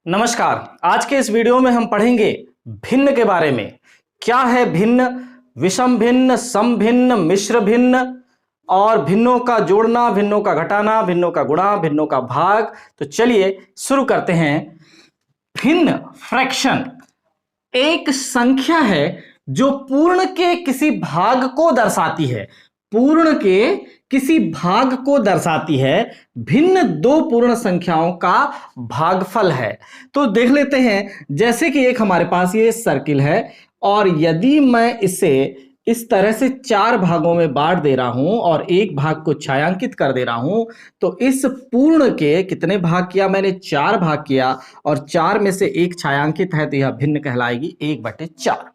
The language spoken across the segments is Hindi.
नमस्कार। आज के इस वीडियो में हम पढ़ेंगे भिन्न के बारे में। क्या है भिन्न, विषम भिन्न, सम भिन्न, मिश्र भिन्न और भिन्नों का जोड़ना, भिन्नों का घटाना, भिन्नों का गुणा, भिन्नों का भाग। तो चलिए शुरू करते हैं। भिन्न फ्रैक्शन एक संख्या है जो पूर्ण के किसी भाग को दर्शाती है। पूर्ण के किसी भाग को दर्शाती है। भिन्न दो पूर्ण संख्याओं का भागफल है। तो देख लेते हैं, जैसे कि एक हमारे पास ये सर्किल है और यदि मैं इसे इस तरह से चार भागों में बांट दे रहा हूं और एक भाग को छायांकित कर दे रहा हूं, तो इस पूर्ण के कितने भाग किया मैंने? चार भाग किया और चार में से एक छायांकित है तो यह भिन्न कहलाएगी 1/4।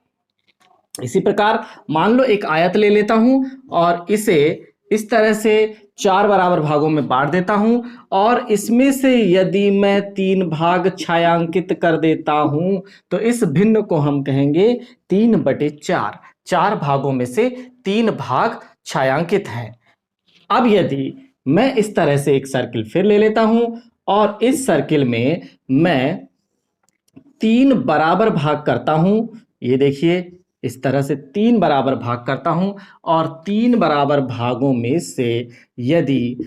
इसी प्रकार मान लो एक आयत ले लेता हूं और इसे इस तरह से चार बराबर भागों में बांट देता हूं और इसमें से यदि मैं 3 भाग छायांकित कर देता हूं तो इस भिन्न को हम कहेंगे 3/4। चार भागों में से 3 भाग छायांकित हैं। अब यदि मैं इस तरह से एक सर्किल फिर ले लेता हूं और इस सर्किल में मैं 3 बराबर भाग करता हूं, ये देखिए इस तरह से 3 बराबर भाग करता हूं और 3 बराबर भागों में से यदि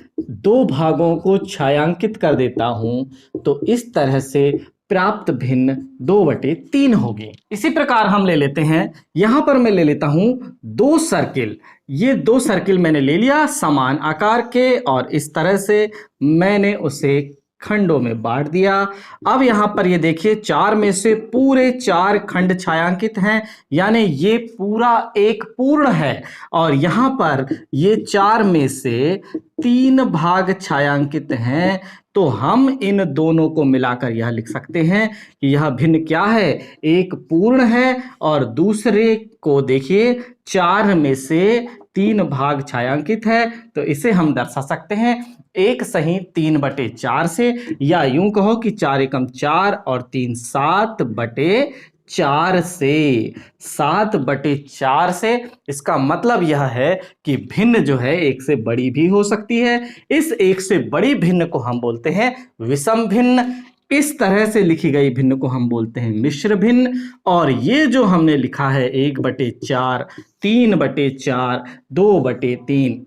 2 भागों को छायांकित कर देता हूं तो इस तरह से प्राप्त भिन्न 2/3 होगी। इसी प्रकार हम ले लेते हैं, यहां पर मैं ले लेता हूं 2 सर्किल। ये 2 सर्किल मैंने ले लिया समान आकार के और इस तरह से मैंने उसे खंडों में बांट दिया। अब यहां पर ये देखिए 4 में से पूरे 4 खंड छायांकित हैं, यानी ये पूरा एक पूर्ण है और यहां पर ये 4 में से 3 भाग छायांकित हैं। तो हम इन दोनों को मिलाकर यह लिख सकते हैं कि यह भिन्न क्या है? एक पूर्ण है और दूसरे को देखिए 4 में से 3 भाग छायांकित है, तो इसे हम दर्शा सकते हैं 1 सही 3/4 से, या यूं कहो कि 4 एकम 4 और 3 7/4 से। 7/4 से इसका मतलब यह है कि भिन्न जो है एक से बड़ी भी हो सकती है। इस एक से बड़ी भिन्न को हम बोलते हैं विषम भिन्न। इस तरह से लिखी गई भिन्न को हम बोलते हैं मिश्र भिन्न। और ये जो हमने लिखा है 1/4, 3/4, 2/3,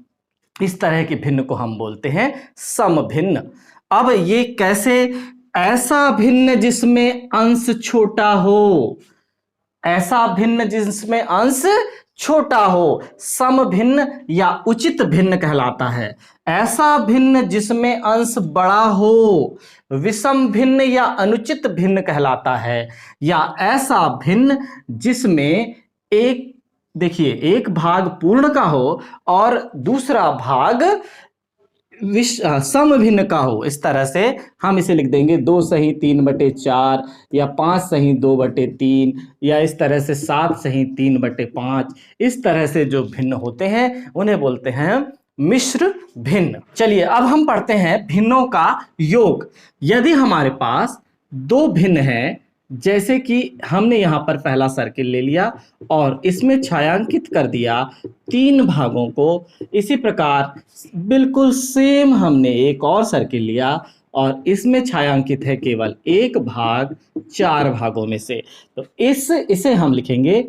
इस तरह के भिन्न को हम बोलते हैं सम भिन्न। अब ये कैसे? ऐसा भिन्न जिसमें अंश छोटा हो, ऐसा भिन्न जिसमें अंश छोटा हो सम भिन्न या उचित भिन्न कहलाता है। ऐसा भिन्न जिसमें अंश बड़ा हो विषम भिन्न या अनुचित भिन्न कहलाता है। या ऐसा भिन्न जिसमें एक, देखिए, एक भाग पूर्ण का हो और दूसरा भाग सम भिन्न का हो। इस तरह से हम इसे लिख देंगे 2 सही 3/4 या 5 सही 2/3 या इस तरह से 7 सही 3/5। इस तरह से जो भिन्न होते हैं उन्हें बोलते हैं मिश्र भिन्न। चलिए अब हम पढ़ते हैं भिन्नों का योग। यदि हमारे पास 2 भिन्न हैं, जैसे कि हमने यहां पर पहला सर्किल ले लिया और इसमें छायांकित कर दिया 3 भागों को, इसी प्रकार बिल्कुल सेम हमने एक और सर्किल लिया और इसमें छायांकित है केवल एक भाग 4 भागों में से। तो इसे हम लिखेंगे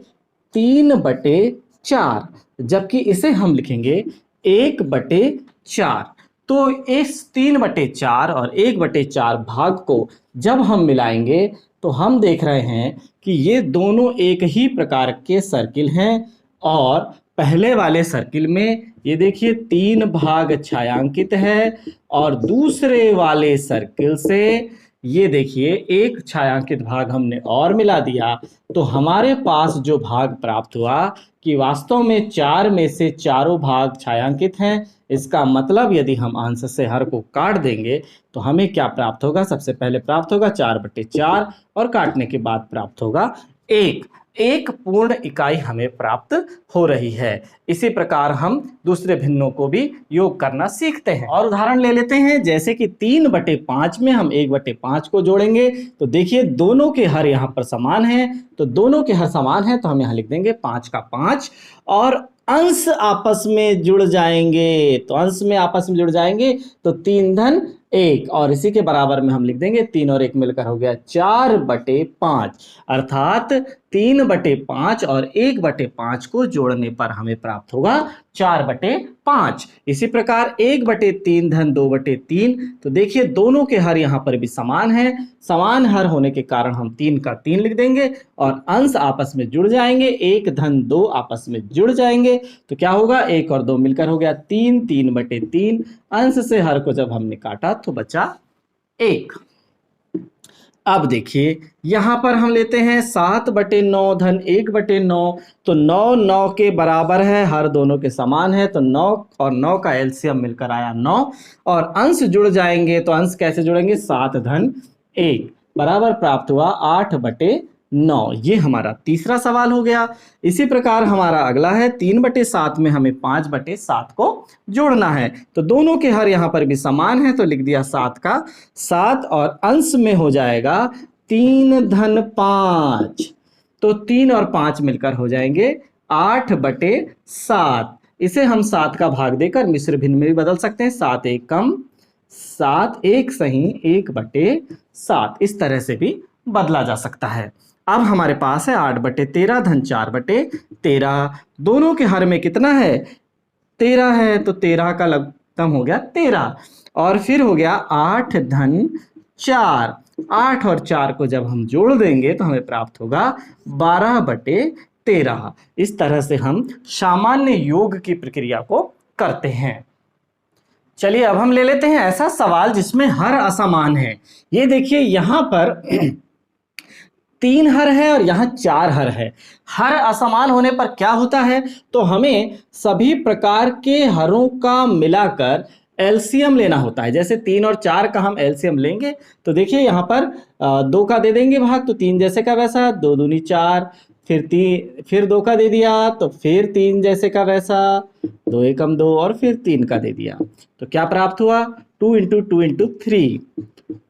3/4, जबकि इसे हम लिखेंगे 1/4। तो इस 3/4 और 1/4 भाग को जब हम मिलाएंगे तो हम देख रहे हैं कि ये दोनों एक ही प्रकार के सर्किल हैं। और पहले वाले सर्किल में ये देखिए 3 भाग छायांकित है और दूसरे वाले सर्किल से ये देखिए एक छायांकित भाग हमने और मिला दिया। तो हमारे पास जो भाग प्राप्त हुआ कि वास्तव में 4 में से चारों भाग छायांकित हैं। इसका मतलब यदि हम अंश से हर को काट देंगे तो हमें क्या प्राप्त होगा? सबसे पहले प्राप्त होगा 4/4 और काटने के बाद प्राप्त होगा 1। एक पूर्ण इकाई हमें प्राप्त हो रही है। इसी प्रकार हम दूसरे भिन्नों को भी योग करना सीखते हैं। और उदाहरण ले लेते हैं, जैसे कि 3/5 में हम 1/5 को जोड़ेंगे तो देखिए दोनों के हर यहाँ पर समान है, तो दोनों के हर समान है तो हम यहाँ लिख देंगे 5 का 5 और अंश आपस में जुड़ जाएंगे। तो अंश में आपस में जुड़ जाएंगे तो 3 धन 1, और इसी के बराबर में हम लिख देंगे 3 और 1 मिलकर हो गया 4/5, अर्थात 3/5 और 1/5 को जोड़ने पर हमें प्राप्त होगा 4/5। इसी प्रकार 1/3 धन 2/3, तो देखिए दोनों के हर यहाँ पर भी समान है, समान हर होने के कारण हम 3 का 3 लिख देंगे और अंश आपस में जुड़ जाएंगे, 1 धन 2 आपस में जुड़ जाएंगे, तो क्या होगा 1 और 2 मिलकर हो गया 3, 3/3, अंश से हर को जब हमने काटा तो बचा 1। अब देखिए यहां पर हम लेते हैं 7/9 धन 1/9, तो 9 9 के बराबर है, हर दोनों के समान है, तो 9 और 9 का एलसीएम मिलकर आया 9, और अंश जुड़ जाएंगे, तो अंश कैसे जुड़ेंगे 7 धन 1 बराबर प्राप्त हुआ 8/9। ये हमारा तीसरा सवाल हो गया। इसी प्रकार हमारा अगला है 3/7 में हमें 5/7 को जोड़ना है, तो दोनों के हर यहाँ पर भी समान है, तो लिख दिया 7 का 7, और अंश में हो जाएगा 3 धन 5, तो 3 और 5 मिलकर हो जाएंगे 8/7। इसे हम 7 का भाग देकर मिश्र भिन्न में भी बदल सकते हैं, 7 1 कम 7 1 सही 1/7, इस तरह से भी बदला जा सकता है। अब हमारे पास है 8/13 धन 4/13, दोनों के हर में कितना है 13 है, तो 13 का लघुत्तम हो गया 13, और फिर हो गया 8 धन 4, 8 और 4 को जब हम जोड़ देंगे तो हमें प्राप्त होगा 12/13। इस तरह से हम सामान्य योग की प्रक्रिया को करते हैं। चलिए अब हम ले लेते हैं ऐसा सवाल जिसमें हर असमान है। ये देखिए यहां पर 3 हर है और यहाँ 4 हर है। हर असमान होने पर क्या होता है, तो हमें सभी प्रकार के हरों का मिलाकर एलसीएम लेना होता है। जैसे 3 और 4 का हम एलसीएम लेंगे, तो देखिए यहाँ पर 2 का दे देंगे भाग, तो 3 जैसे का वैसा, 2 दूनी 4, फिर 2 का दे दिया, तो फिर 3 जैसे का वैसा, 2 एकम 2, और फिर 3 का दे दिया, तो क्या प्राप्त हुआ 2 × 2 × 3।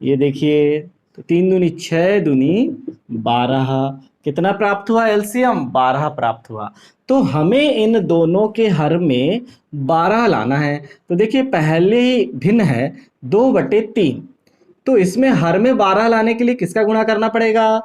ये देखिए, तो 3 दूनी 6, दूनी 12, कितना प्राप्त हुआ एलसीएम 12 प्राप्त हुआ। तो हमें इन दोनों के हर में 12 लाना है, तो देखिए पहले ही भिन्न है 2/3, तो इसमें हर में 12 लाने के लिए किसका गुणा करना पड़ेगा,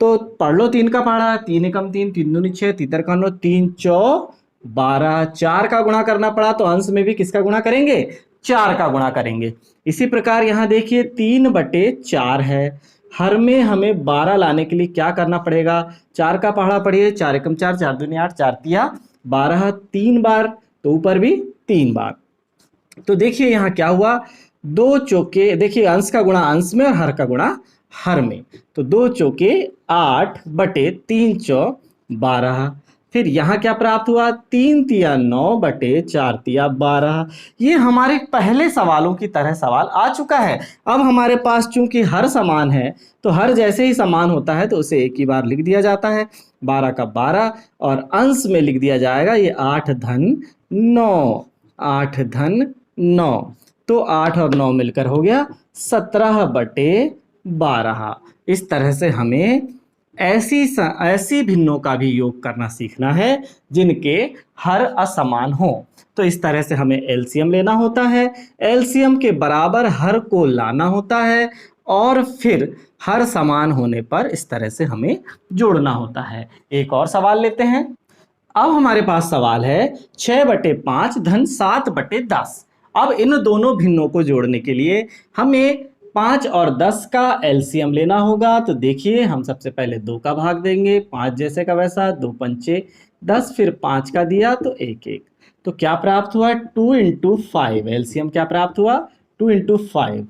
तो पढ़ लो 3 का पढ़ा, 3 एकम 3, 3 दूनी 6, 3 चौ 12, 4 का गुणा करना पड़ा, तो अंश में भी किसका गुणा करेंगे 4 का गुणा करेंगे। इसी प्रकार यहाँ देखिए 3/4 है, हर में हमें 12 लाने के लिए क्या करना पड़ेगा, 4 का पढ़ा पढ़िए, 4 एकम 4, 4 दूनी 8, 4 तिया 12, 3 बार, तो ऊपर भी 3 बार। तो देखिए यहाँ क्या हुआ, 2 चौके, देखिए अंश का गुणा अंश में और हर का गुणा हर में, तो 2 चौके 8/3 चौ 12, फिर यहाँ क्या प्राप्त हुआ 3 तिया 9/4 तिया 12। ये हमारे पहले सवालों की तरह सवाल आ चुका है। अब हमारे पास चूंकि हर समान है, तो हर जैसे ही समान होता है तो उसे एक ही बार लिख दिया जाता है, 12 का 12, और अंश में लिख दिया जाएगा ये 8 धन 9, 8 धन 9, तो 8 और 9 मिलकर हो गया 17/12। इस तरह से हमें ऐसी भिन्नों का भी योग करना सीखना है जिनके हर असमान हो। तो इस तरह से हमें एलसीएम लेना होता है, एलसीएम के बराबर हर को लाना होता है, और फिर हर समान होने पर इस तरह से हमें जोड़ना होता है। एक और सवाल लेते हैं। अब हमारे पास सवाल है 6/5 धन 7/10। अब इन दोनों भिन्नों को जोड़ने के लिए हमें 5 और 10 का एलसीएम लेना होगा। तो देखिए हम सबसे पहले 2 का भाग देंगे, 5 जैसे का वैसा, 2 पंचे 10, फिर 5 का दिया तो 1 1, तो क्या प्राप्त हुआ 2 × 5, एलसीएम क्या प्राप्त हुआ 2 × 5,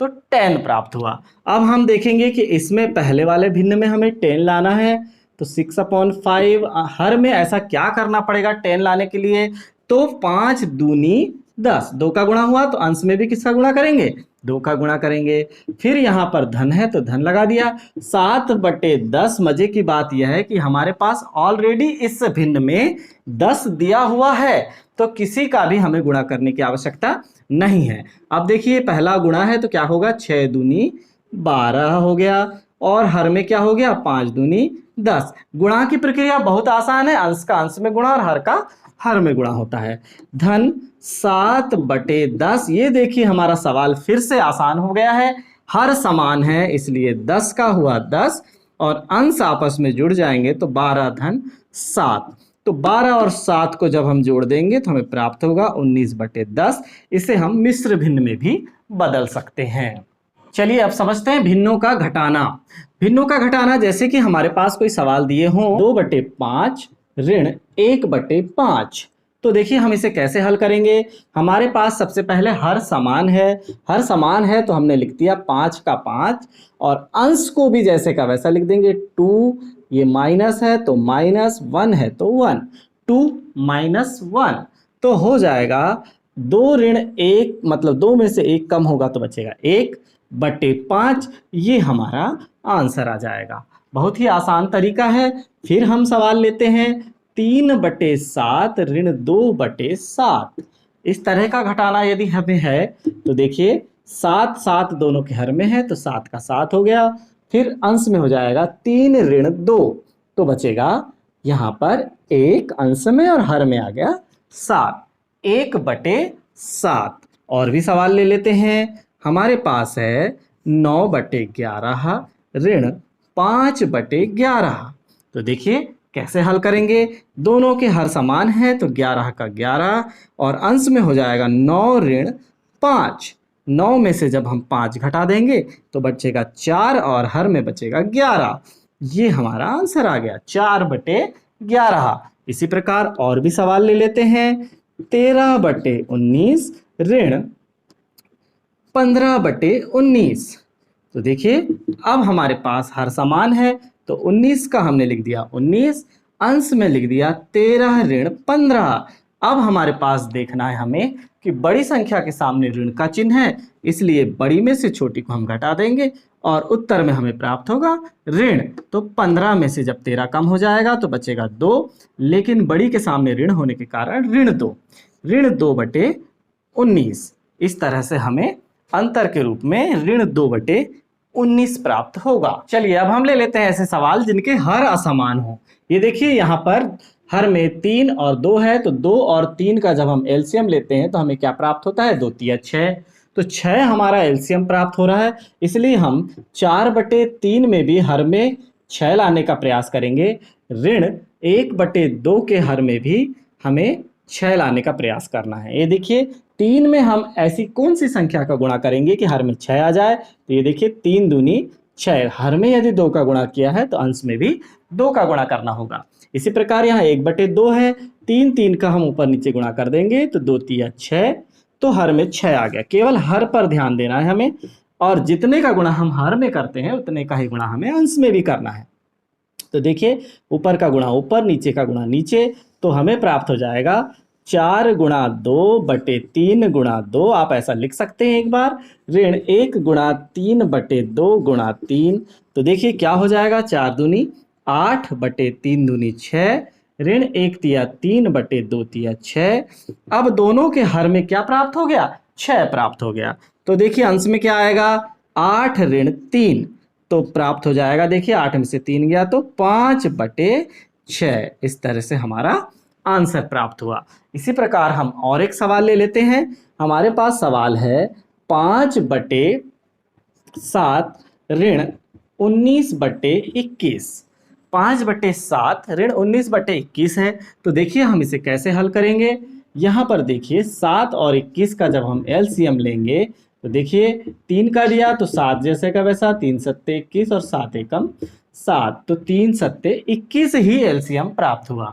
तो 10 प्राप्त हुआ। अब हम देखेंगे कि इसमें पहले वाले भिन्न में हमें 10 लाना है, तो 6/5, हर में ऐसा क्या करना पड़ेगा 10 लाने के लिए, तो 5 दूनी 10, 2 का गुणा हुआ, तो अंश में भी किसका गुणा करेंगे 2 का गुणा करेंगे, फिर यहाँ पर धन है तो धन लगा दिया, 7/10। मजे की बात यह है कि हमारे पास ऑलरेडी इस भिन्न में 10 दिया हुआ है, तो किसी का भी हमें गुणा करने की आवश्यकता नहीं है। अब देखिए पहला गुणा है तो क्या होगा 6 दूनी 12 हो गया, और हर में क्या हो गया, 5 दूनी 10। गुणा की प्रक्रिया बहुत आसान है, अंश का अंश में गुणा और हर का हर में गुणा होता है। धन 7/10। ये देखिए हमारा सवाल फिर से आसान हो गया है, हर समान है इसलिए 10 का हुआ 10 और अंश आपस में जुड़ जाएंगे तो 12 धन 7। तो 12 और 7 को जब हम जोड़ देंगे तो हमें प्राप्त होगा 19/10। इसे हम मिश्र भिन्न में भी बदल सकते हैं। चलिए अब समझते हैं भिन्नों का घटाना। भिन्नों का घटाना, जैसे कि हमारे पास कोई सवाल दिए हों 2/5 ऋण 1/5। तो देखिए हम इसे कैसे हल करेंगे। हमारे पास सबसे पहले हर समान है, हर समान है तो हमने लिख दिया 5 का 5 और अंश को भी जैसे का वैसा लिख देंगे 2। ये माइनस है तो माइनस, 1 है तो 1, 2 - 1 तो हो जाएगा 2 ऋण 1, मतलब 2 में से 1 कम होगा तो बचेगा 1/5। ये हमारा आंसर आ जाएगा। बहुत ही आसान तरीका है। फिर हम सवाल लेते हैं 3/7 ऋण 2/7। इस तरह का घटाना यदि हमें है तो देखिए 7 7 दोनों के हर में है तो 7 का 7 हो गया। फिर अंश में हो जाएगा 3 ऋण 2 तो बचेगा यहाँ पर 1 अंश में और हर में आ गया 7, 1/7। और भी सवाल ले लेते हैं। हमारे पास है 9/11 ऋण 5/11। तो देखिए कैसे हल करेंगे। दोनों के हर समान है तो 11 का 11 और अंश में हो जाएगा 9 ऋण 5। 9 में से जब हम 5 घटा देंगे तो बचेगा 4 और हर में बचेगा 11। ये हमारा आंसर आ गया 4/11। इसी प्रकार और भी सवाल ले लेते हैं 13/19 ऋण 15/19। तो देखिए अब हमारे पास हर समान है तो 19 का हमने लिख दिया 19, अंश में लिख दिया 13 ऋण 15। अब हमारे पास देखना है हमें कि बड़ी संख्या के सामने ऋण का चिन्ह है, इसलिए बड़ी में से छोटी को हम घटा देंगे और उत्तर में हमें प्राप्त होगा ऋण। तो 15 में से जब 13 कम हो जाएगा तो बचेगा 2, लेकिन बड़ी के सामने ऋण होने के कारण ऋण 2/19। इस तरह से हमें अंतर के रूप में ऋण 2/19 प्राप्त होगा। चलिए अब हम ले लेते हैं ऐसे सवाल जिनके हर असमान हो। ये देखिए यहाँ पर हर में 3 और 2 है तो 2 और 3 का जब हम एलसीएम लेते हैं तो हमें क्या प्राप्त होता है, 2 × 6। तो 6 हमारा एलसीएम प्राप्त हो रहा है, इसलिए हम 4/3 में भी हर में 6 लाने का प्रयास करेंगे। ऋण 1/2 के हर में भी हमें 6 लाने का प्रयास करना है। ये देखिए 3 में हम ऐसी कौन सी संख्या का गुणा करेंगे कि हर में 6 आ जाए। तो ये देखिए 3 दूनी 6, हर में यदि 2 का गुणा किया है तो अंश में भी 2 का गुणा करना होगा। इसी प्रकार यहाँ 1/2 है, 3 का हम ऊपर नीचे गुणा कर देंगे तो 2 × 6 तो हर में 6 आ गया। केवल हर पर ध्यान देना है हमें, और जितने का गुणा हम हर में करते हैं उतने का ही गुणा हमें अंश में भी करना है। तो देखिए ऊपर का गुणा ऊपर, नीचे का गुणा नीचे, तो हमें प्राप्त हो जाएगा 4 × 2/3 × 2। आप ऐसा लिख सकते हैं एक बार, ऋण 1 × 3/2 × 3। तो देखिए क्या हो जाएगा, 4 दूनी 8/3 दूनी 6, ऋण 1 × 3/2 × 6। अब दोनों के हर में क्या प्राप्त हो गया, 6 प्राप्त हो गया। तो देखिए अंश में क्या आएगा, 8 ऋण 3 तो प्राप्त हो जाएगा। देखिए 8 में से 3 गया तो 5/6। इस तरह से हमारा आंसर प्राप्त हुआ। इसी प्रकार हम और एक सवाल ले लेते हैं। हमारे पास सवाल है 5/7 ऋण 19/21। 5/7 ऋण 19/21 है। तो देखिए हम इसे कैसे हल करेंगे। यहाँ पर देखिए 7 और 21 का जब हम एलसीएम लेंगे तो देखिए 3 का लिया तो 7 जैसे का वैसा, 3 × 7 = 21 और 7 × 1 = 7, तो 3 × 7 = 21 ही एलसीएम प्राप्त हुआ।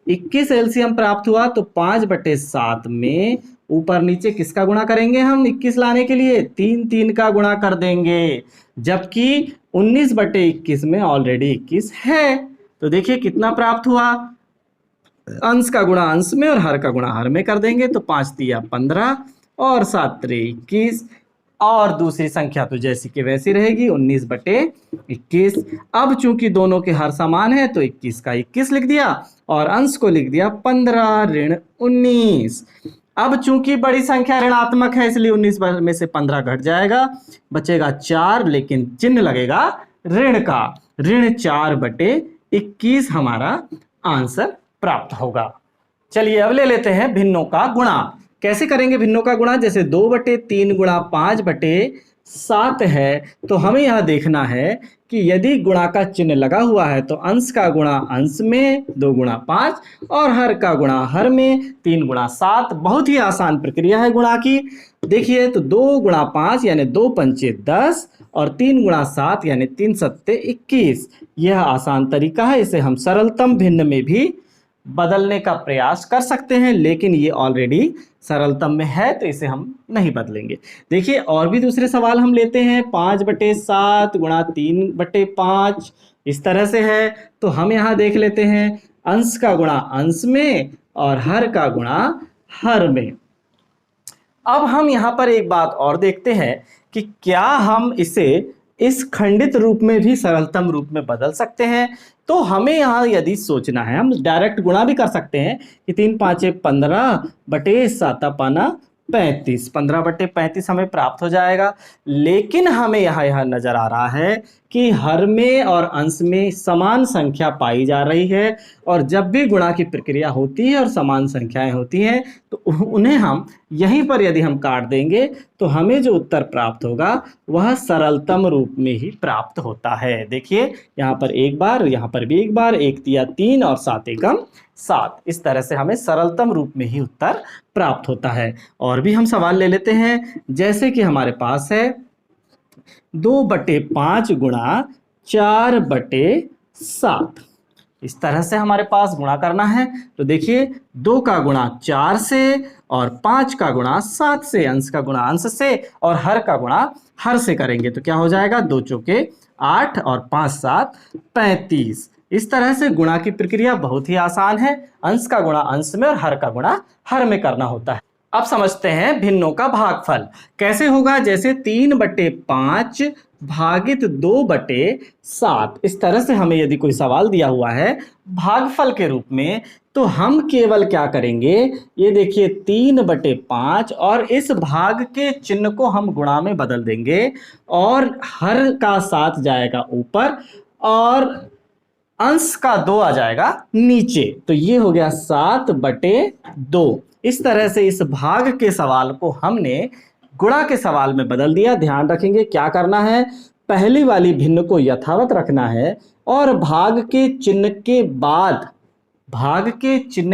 21 एलसीएम प्राप्त हुआ तो 5/7 में ऊपर नीचे किसका गुणा करेंगे हम 21 लाने के लिए, 3 का गुणा कर देंगे, जबकि 19/21 में ऑलरेडी 21 है। तो देखिए कितना प्राप्त हुआ, अंश का गुणा अंश में और हर का गुणा हर में कर देंगे तो 5 × 3 = 15 और 7 × 3 = 21, और दूसरी संख्या तो जैसी की वैसी रहेगी 19/21। अब चूंकि दोनों के हर समान है तो 21 का 21 लिख दिया और अंश को लिख दिया 15 ऋण 19। अब चूंकि बड़ी संख्या ऋणात्मक है इसलिए 19 में से 15 घट जाएगा, बचेगा 4, लेकिन चिन्ह लगेगा ऋण का, ऋण 4/21 हमारा आंसर प्राप्त होगा। चलिए अब ले लेते हैं भिन्नों का गुणा। कैसे करेंगे भिन्नों का गुणा? जैसे 2/3 गुणा 5/7 है, तो हमें यह देखना है कि यदि गुणा का चिन्ह लगा हुआ है तो अंश का गुणा अंश में 2 गुणा 5 और हर का गुणा हर में 3 गुणा 7। बहुत ही आसान प्रक्रिया है गुणा की। देखिए तो 2 गुणा 5 यानी 2 पंचे 10 और 3 गुणा 7 यानी 3 सत्ते 21। यह आसान तरीका है, इसे हम सरलतम भिन्न में भी बदलने का प्रयास कर सकते हैं, लेकिन ये ऑलरेडी सरलतम में है तो इसे हम नहीं बदलेंगे। देखिए और भी दूसरे सवाल हम लेते हैं। 5/7 गुणा 3/5 इस तरह से है, तो हम यहाँ देख लेते हैं अंश का गुणा अंश में और हर का गुणा हर में। अब हम यहाँ पर एक बात और देखते हैं कि क्या हम इसे इस खंडित रूप में भी सरलतम रूप में बदल सकते हैं। तो हमें यहाँ यदि सोचना है, हम डायरेक्ट गुणा भी कर सकते हैं कि 3 5 15/7 35, 15/35 हमें प्राप्त हो जाएगा। लेकिन हमें यह नजर आ रहा है कि हर में और अंश में समान संख्या पाई जा रही है, और जब भी गुणा की प्रक्रिया होती है और समान संख्याएं होती हैं तो उन्हें हम यहीं पर यदि हम काट देंगे तो हमें जो उत्तर प्राप्त होगा वह सरलतम रूप में ही प्राप्त होता है। देखिए यहाँ पर एक बार, यहाँ पर भी एक बार, 1 तिया 3 और 7 एकम 7। इस तरह से हमें सरलतम रूप में ही उत्तर प्राप्त होता है। और भी हम सवाल ले लेते हैं, जैसे कि हमारे पास है 2/5 गुणा 4/7। इस तरह से हमारे पास गुणा करना है। तो देखिए 2 का गुणा 4 से और 5 का गुणा 7 से, अंश का गुणा अंश से और हर का गुणा हर से करेंगे तो क्या हो जाएगा? 2 चौके 8 और 5 7 35। इस तरह से गुणा की प्रक्रिया बहुत ही आसान है। अंश का गुणा अंश में और हर का गुणा हर में करना होता है। अब समझते हैं भिन्नों का भागफल कैसे होगा। जैसे 3/5 भागित 2/7। इस तरह से हमें यदि कोई सवाल दिया हुआ है भागफल के रूप में, तो हम केवल क्या करेंगे, ये देखिए 3/5 और इस भाग के चिन्ह को हम गुणा में बदल देंगे और हर का 7 जाएगा ऊपर और अंश का 2 आ जाएगा नीचे। तो ये हो गया 7/2। इस तरह से इस भाग के सवाल को हमने गुणा के सवाल में बदल दिया। ध्यान रखेंगे क्या करना है, पहली वाली भिन्न को यथावत रखना है और भाग के चिन्ह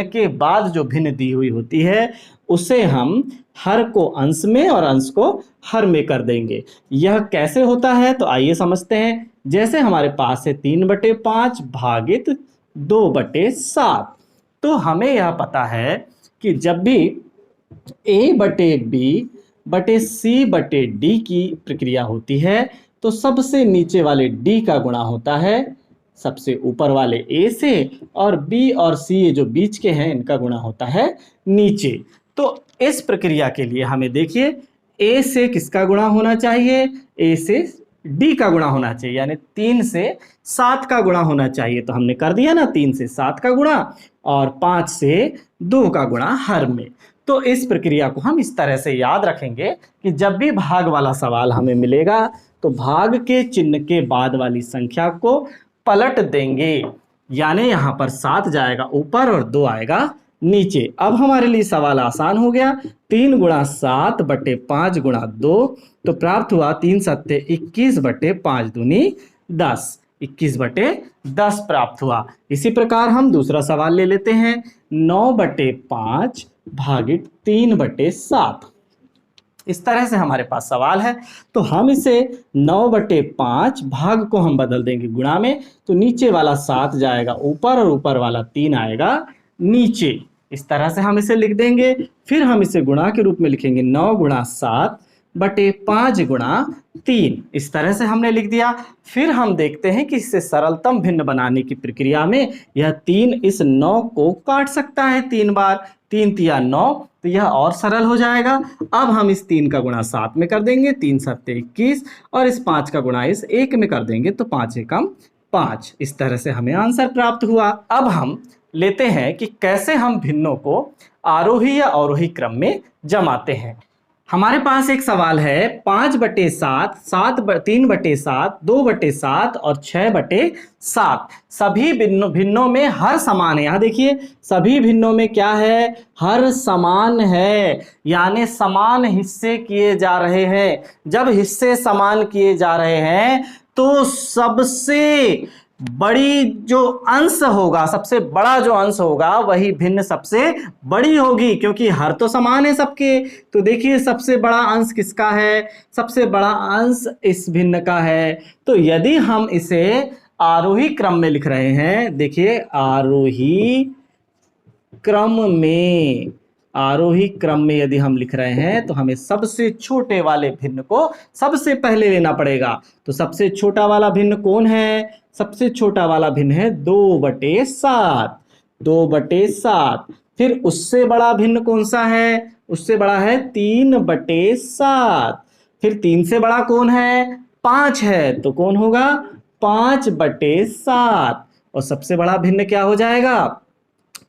के बाद जो भिन्न दी हुई होती है उसे हम हर को अंश में और अंश को हर में कर देंगे। यह कैसे होता है तो आइए समझते हैं। जैसे हमारे पास है 3/5 भागित 2/7, तो हमें यह पता है कि जब भी A/B/C/D की प्रक्रिया होती है तो सबसे नीचे वाले D का गुणा होता है सबसे ऊपर वाले A से, और B और C ये जो बीच के हैं इनका गुणा होता है नीचे। तो इस प्रक्रिया के लिए हमें देखिए A से किसका गुणा होना चाहिए, A से D का गुणा होना चाहिए, यानी 3 से 7 का गुणा होना चाहिए। तो हमने कर दिया ना, 3 से 7 का गुणा और 5 से 2 का गुणा हर में। तो इस प्रक्रिया को हम इस तरह से याद रखेंगे कि जब भी भाग वाला सवाल हमें मिलेगा तो भाग के चिन्ह के बाद वाली संख्या को पलट देंगे, यानी यहाँ पर 7 जाएगा ऊपर और 2 आएगा नीचे। अब हमारे लिए सवाल आसान हो गया। 3 गुणा 7/5 गुणा 2, तो प्राप्त हुआ 3 सत्ते 21/5 दूनी 10, 21/10 प्राप्त हुआ। इसी प्रकार हम दूसरा सवाल ले लेते हैं 9/5 भागित 3/7। इस तरह से हमारे पास सवाल है। तो हम इसे 9/5 भाग को हम बदल देंगे गुणा में, तो नीचे वाला 7 जाएगा ऊपर और ऊपर वाला 3 आएगा नीचे। इस तरह से हम इसे लिख देंगे। फिर हम इसे गुणा के रूप में लिखेंगे 9 गुणा 7/5 गुणा 3। इस तरह से हमने लिख दिया। फिर हम देखते हैं कि इससे सरलतम भिन्न बनाने की प्रक्रिया में यह 3 इस 9 को काट सकता है 3 बार, 3 तिया 9, तो यह और सरल हो जाएगा। अब हम इस 3 का गुणा 7 में कर देंगे, 3 सत्ते 21, और इस 5 का गुणा इस 1 में कर देंगे तो 5 एकम 5। इस तरह से हमें आंसर प्राप्त हुआ। अब हम लेते हैं कि कैसे हम भिन्नों को आरोही या अवरोही क्रम में जमाते हैं। हमारे पास एक सवाल है 5/7, 3/7, 2/7 और 6/7 सभी भिन्नों में हर समान है। यहाँ देखिए सभी भिन्नों में क्या है, हर समान है, यानी समान हिस्से किए जा रहे हैं। जब हिस्से समान किए जा रहे हैं तो सबसे बड़ी जो अंश होगा, सबसे बड़ा जो अंश होगा वही भिन्न सबसे बड़ी होगी, क्योंकि हर तो समान है सबके। तो देखिए सबसे बड़ा अंश किसका है, सबसे बड़ा अंश इस भिन्न का है। तो यदि हम इसे आरोही क्रम में लिख रहे हैं, देखिए आरोही क्रम में यदि हम लिख रहे हैं तो हमें सबसे छोटे वाले भिन्न को सबसे पहले लेना पड़ेगा। तो सबसे छोटा वाला भिन्न कौन है, सबसे छोटा वाला भिन्न है 2/7, 2/7। फिर उससे बड़ा भिन्न कौन सा है, उससे बड़ा है 3/7। फिर 3 से बड़ा कौन है, 5 है, तो कौन होगा 5/7। और सबसे बड़ा भिन्न क्या हो जाएगा,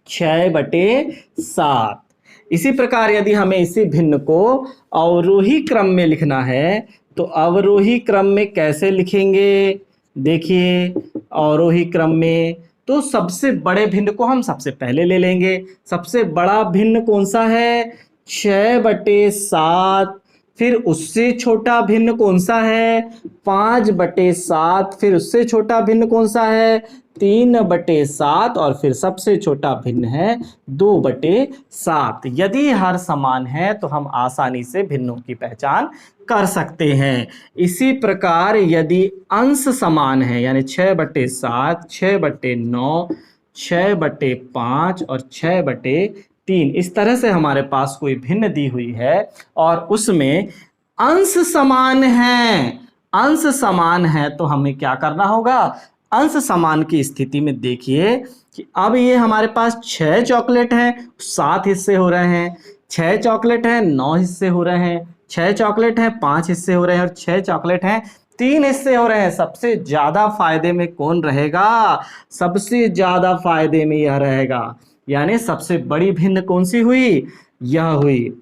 6/7। इसी प्रकार यदि हमें इसी भिन्न को अवरोही क्रम में लिखना है तो अवरोही क्रम में कैसे लिखेंगे, देखिए अवरोही क्रम में तो सबसे बड़े भिन्न को हम सबसे पहले ले लेंगे। सबसे बड़ा भिन्न कौन सा है, 6/7। फिर उससे छोटा भिन्न कौन सा है, 5/7। फिर उससे छोटा भिन्न कौन सा है, 3/7। और फिर सबसे छोटा भिन्न है 2/7। यदि हर समान है तो हम आसानी से भिन्नों की पहचान कर सकते हैं। इसी प्रकार यदि अंश समान है, यानी 6/7, 6/9, 6/5 और 6/3, इस तरह से हमारे पास कोई भिन्न दी हुई है और उसमें अंश समान है, अंश समान है, तो हमें क्या करना होगा, अंश समान की स्थिति में देखिए कि अब ये हमारे पास 6 चॉकलेट हैं, 7 हिस्से हो रहे हैं, 6 चॉकलेट हैं 9 हिस्से हो रहे हैं, 6 चॉकलेट हैं 5 हिस्से हो रहे हैं और 6 चॉकलेट हैं 3 हिस्से हो रहे हैं। सबसे ज्यादा फायदे में कौन रहेगा, सबसे ज्यादा फायदे में यह रहेगा, यानी सबसे बड़ी भिन्न कौन सी हुई, यह हुई।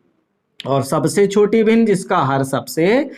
और सबसे छोटी भिन्न जिसका हर सबसे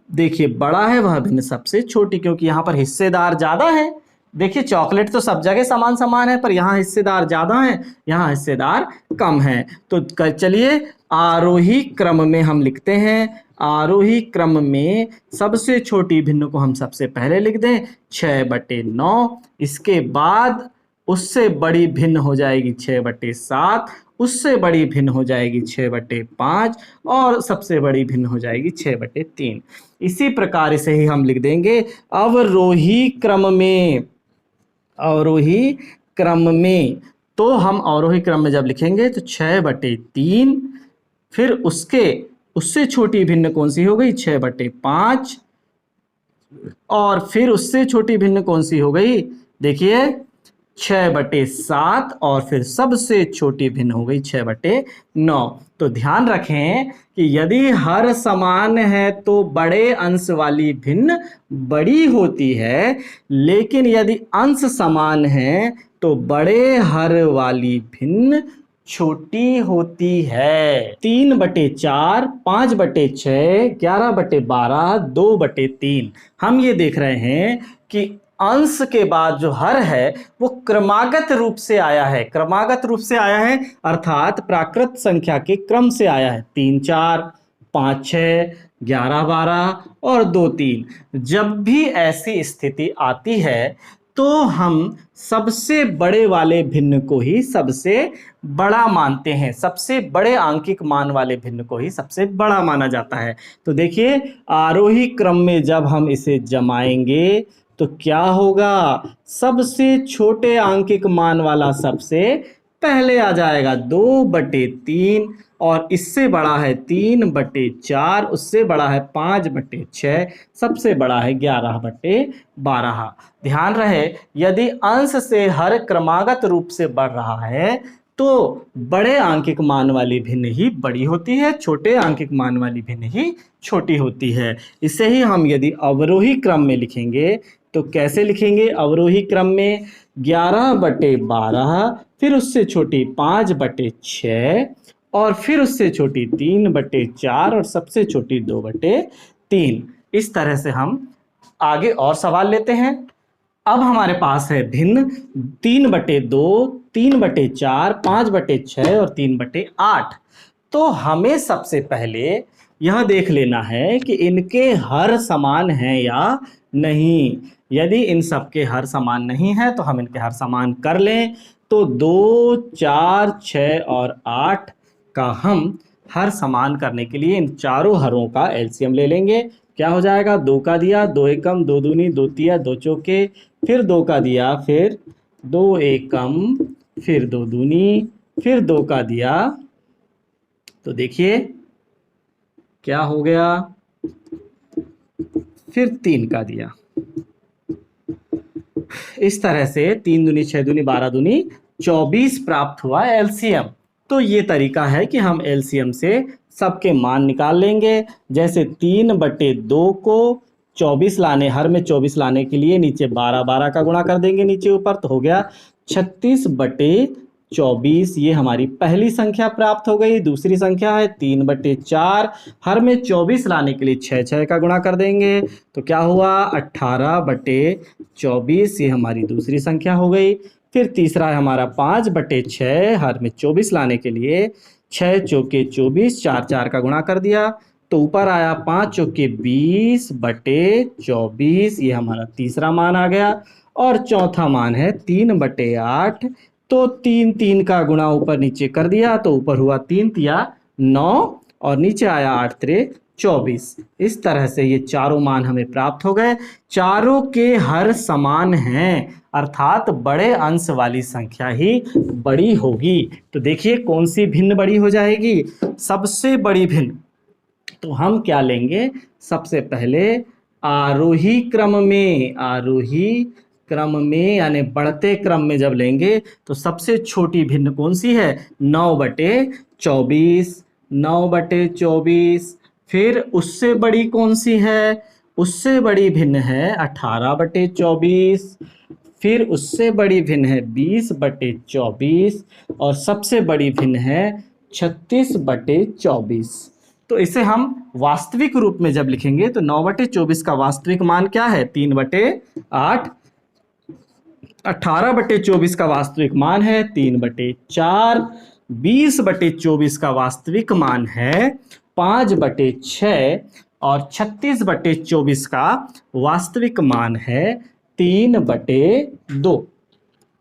देखिए बड़ा है वह भिन्न सबसे छोटी, क्योंकि यहाँ पर हिस्सेदार ज्यादा है। देखिए चॉकलेट तो सब जगह समान समान है, पर यहाँ हिस्सेदार ज्यादा है, यहाँ हिस्सेदार कम है। तो चलिए आरोही क्रम में हम लिखते हैं, आरोही क्रम में सबसे छोटी भिन्न को हम सबसे पहले लिख दें 6/9। इसके बाद उससे बड़ी भिन्न हो जाएगी 6/7, उससे बड़ी भिन्न हो जाएगी 6/5 और सबसे बड़ी भिन्न हो जाएगी 6/3। इसी प्रकार इसे ही हम लिख देंगे अवरोही क्रम में, अवरोही क्रम में। तो हम अवरोही क्रम में जब लिखेंगे तो 6/3, फिर उससे छोटी भिन्न कौन सी हो गई 6/5 और फिर उससे छोटी भिन्न कौन सी हो गई, देखिए 6/7 और फिर सबसे छोटी भिन्न हो गई 6/9। तो ध्यान रखें कि यदि हर समान है तो बड़े अंश वाली भिन्न बड़ी होती है, लेकिन यदि अंश समान है तो बड़े हर वाली भिन्न छोटी होती है। 3/4, 5/6, 11/12, 2/3। हम ये देख रहे हैं कि अंश के बाद जो हर है वो क्रमागत रूप से आया है, क्रमागत रूप से आया है अर्थात प्राकृत संख्या के क्रम से आया है। 3 4, 5 6, 11 12 और 2 3। जब भी ऐसी स्थिति आती है तो हम सबसे बड़े वाले भिन्न को ही सबसे बड़ा मानते हैं, सबसे बड़े आंकिक मान वाले भिन्न को ही सबसे बड़ा माना जाता है। तो देखिए आरोही क्रम में जब हम इसे जमाएंगे तो क्या होगा, सबसे छोटे आंकिक मान वाला सबसे पहले आ जाएगा 2/3 और इससे बड़ा है 3/4, उससे बड़ा है 5/6, सबसे बड़ा है 11/12। ध्यान रहे यदि अंश से हर क्रमागत रूप से बढ़ रहा है तो बड़े आंकिक मान वाली भिन्न ही बड़ी होती है, छोटे आंकिक मान वाली भिन्न ही छोटी होती है। इसे ही हम यदि अवरोही क्रम में लिखेंगे तो कैसे लिखेंगे, अवरोही क्रम में 11/12, फिर उससे छोटी 5/6 और फिर उससे छोटी 3/4 और सबसे छोटी 2/3। इस तरह से हम आगे और सवाल लेते हैं। अब हमारे पास है भिन्न 3/2, 3/4, 5/6 और 3/8। तो हमें सबसे पहले यह देख लेना है कि इनके हर समान हैं या नहीं। यदि इन सबके हर समान नहीं है तो हम इनके हर समान कर लें। तो 2, 4, 6 और 8 का हम हर समान करने के लिए इन चारों हरों का एलसीएम ले लेंगे। क्या हो जाएगा? 2 का दिया, 2 एकम, 2 दूनी, 2 तिया, 2 चौके, फिर 2 का दिया, फिर 2 एकम, फिर 2 दूनी, फिर 2 का दिया। तो देखिए क्या हो गया, फिर 3 का दिया। इस तरह से 3 दूनी 6 दूनी 12 दूनी 24 प्राप्त हुआ एलसीएम। तो ये तरीका है कि हम एलसीएम से सबके मान निकाल लेंगे। जैसे 3/2 को 24 लाने, हर में 24 लाने के लिए नीचे 12 का गुणा कर देंगे नीचे ऊपर, तो हो गया 36/24। ये हमारी पहली संख्या प्राप्त हो गई। दूसरी संख्या है 3/4, हर में 24 लाने के लिए 6 का गुणा कर देंगे, तो क्या हुआ 18/24। ये हमारी दूसरी संख्या हो गई। फिर तीसरा है हमारा 5/6, हर में 24 लाने के लिए 6 चौके 24, 4 का गुणा कर दिया, तो ऊपर आया 5 चौके 20/24। ये हमारा तीसरा मान आ गया। और चौथा मान है 3/8। तो 3 का गुणा ऊपर नीचे कर दिया, तो ऊपर हुआ 3 तिया 9 और नीचे आया 8 त्रे 24। इस तरह से ये चारों मान हमें प्राप्त हो गए। चारों के हर समान हैं, अर्थात बड़े अंश वाली संख्या ही बड़ी होगी। तो देखिए कौन सी भिन्न बड़ी हो जाएगी? सबसे बड़ी भिन्न। तो हम क्या लेंगे? सबसे पहले आरोही क्रम में यानी बढ़ते क्रम में जब लेंगे तो सबसे छोटी भिन्न कौन सी है? 9/24। 9/24। फिर उससे बड़ी कौन सी है? उससे बड़ी भिन्न है 18/24। फिर उससे बड़ी भिन्न है 20/24 और सबसे बड़ी भिन्न है 36/24। तो इसे हम वास्तविक रूप में जब लिखेंगे तो 9/24 का वास्तविक मान क्या है? 3/8। 18/24 का वास्तविक मान है 3/4। 20/24 का वास्तविक मान है 5/6 और 36/24 का वास्तविक मान है 3/2।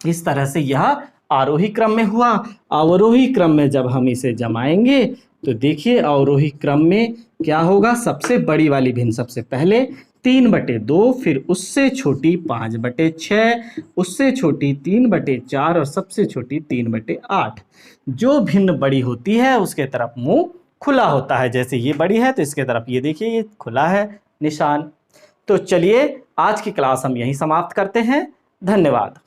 इस तरह से यह आरोही क्रम में हुआ। अवरोही क्रम में जब हम इसे जमाएंगे तो देखिए अवरोही क्रम में क्या होगा? सबसे बड़ी वाली भिन्न सबसे पहले 3/2, फिर उससे छोटी 5/6, उससे छोटी 3/4 और सबसे छोटी 3/8। जो भिन्न बड़ी होती है उसके तरफ मुंह खुला होता है। जैसे ये बड़ी है तो इसके तरफ ये देखिए ये खुला है निशान। तो चलिए आज की क्लास हम यहीं समाप्त करते हैं। धन्यवाद।